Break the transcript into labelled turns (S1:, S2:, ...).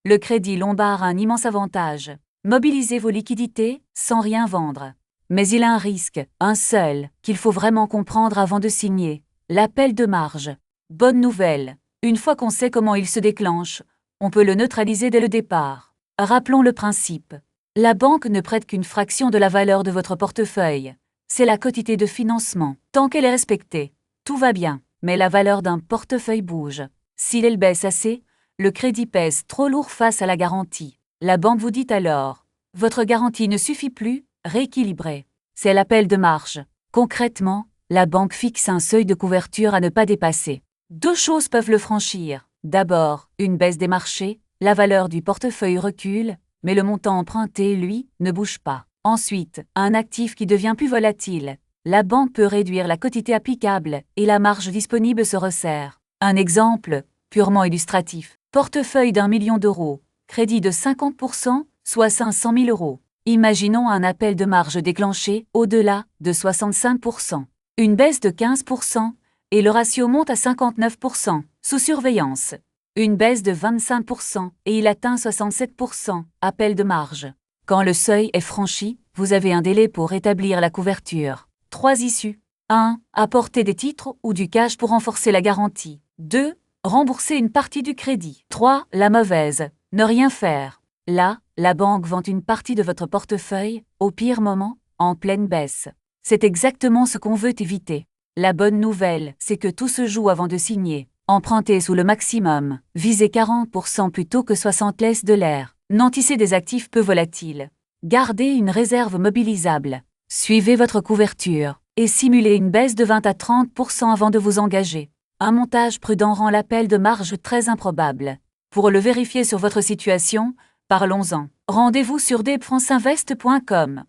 S1: Le Crédit Lombard a un immense avantage. Mobilisez vos liquidités sans rien vendre. Mais il a un risque, un seul, qu'il faut vraiment comprendre avant de signer. L'appel de marge. Bonne nouvelle. Une fois qu'on sait comment il se déclenche, on peut le neutraliser dès le départ. Rappelons le principe. La banque ne prête qu'une fraction de la valeur de votre portefeuille. C'est la quotité de financement. Tant qu'elle est respectée, tout va bien. Mais la valeur d'un portefeuille bouge. S'il baisse assez, le crédit pèse trop lourd face à la garantie. La banque vous dit alors, votre garantie ne suffit plus, rééquilibrez. C'est l'appel de marge. Concrètement, la banque fixe un seuil de couverture à ne pas dépasser. Deux choses peuvent le franchir. D'abord, une baisse des marchés, la valeur du portefeuille recule, mais le montant emprunté, lui, ne bouge pas. Ensuite, un actif qui devient plus volatile. La banque peut réduire la quotité applicable et la marge disponible se resserre. Un exemple, purement illustratif. Portefeuille d'1 million d'euros, crédit de 50%, soit 500 000 euros. Imaginons un appel de marge déclenché au-delà de 65%. Une baisse de 15% et le ratio monte à 59%, sous surveillance. Une baisse de 25% et il atteint 67%, appel de marge. Quand le seuil est franchi, vous avez un délai pour rétablir la couverture. 3 issues. 1. Apporter des titres ou du cash pour renforcer la garantie. 2. Rembourser une partie du crédit. 3. La mauvaise. Ne rien faire. Là, la banque vend une partie de votre portefeuille, au pire moment, en pleine baisse. C'est exactement ce qu'on veut éviter. La bonne nouvelle, c'est que tout se joue avant de signer. Empruntez sous le maximum, visez 40% plutôt que 60%, laisse de l'air. Nantissez des actifs peu volatiles. Gardez une réserve mobilisable. Suivez votre couverture et simulez une baisse de 20 à 30% avant de vous engager. Un montage prudent rend l'appel de marge très improbable. Pour le vérifier sur votre situation, parlons-en. Rendez-vous sur debfranceinvest.com.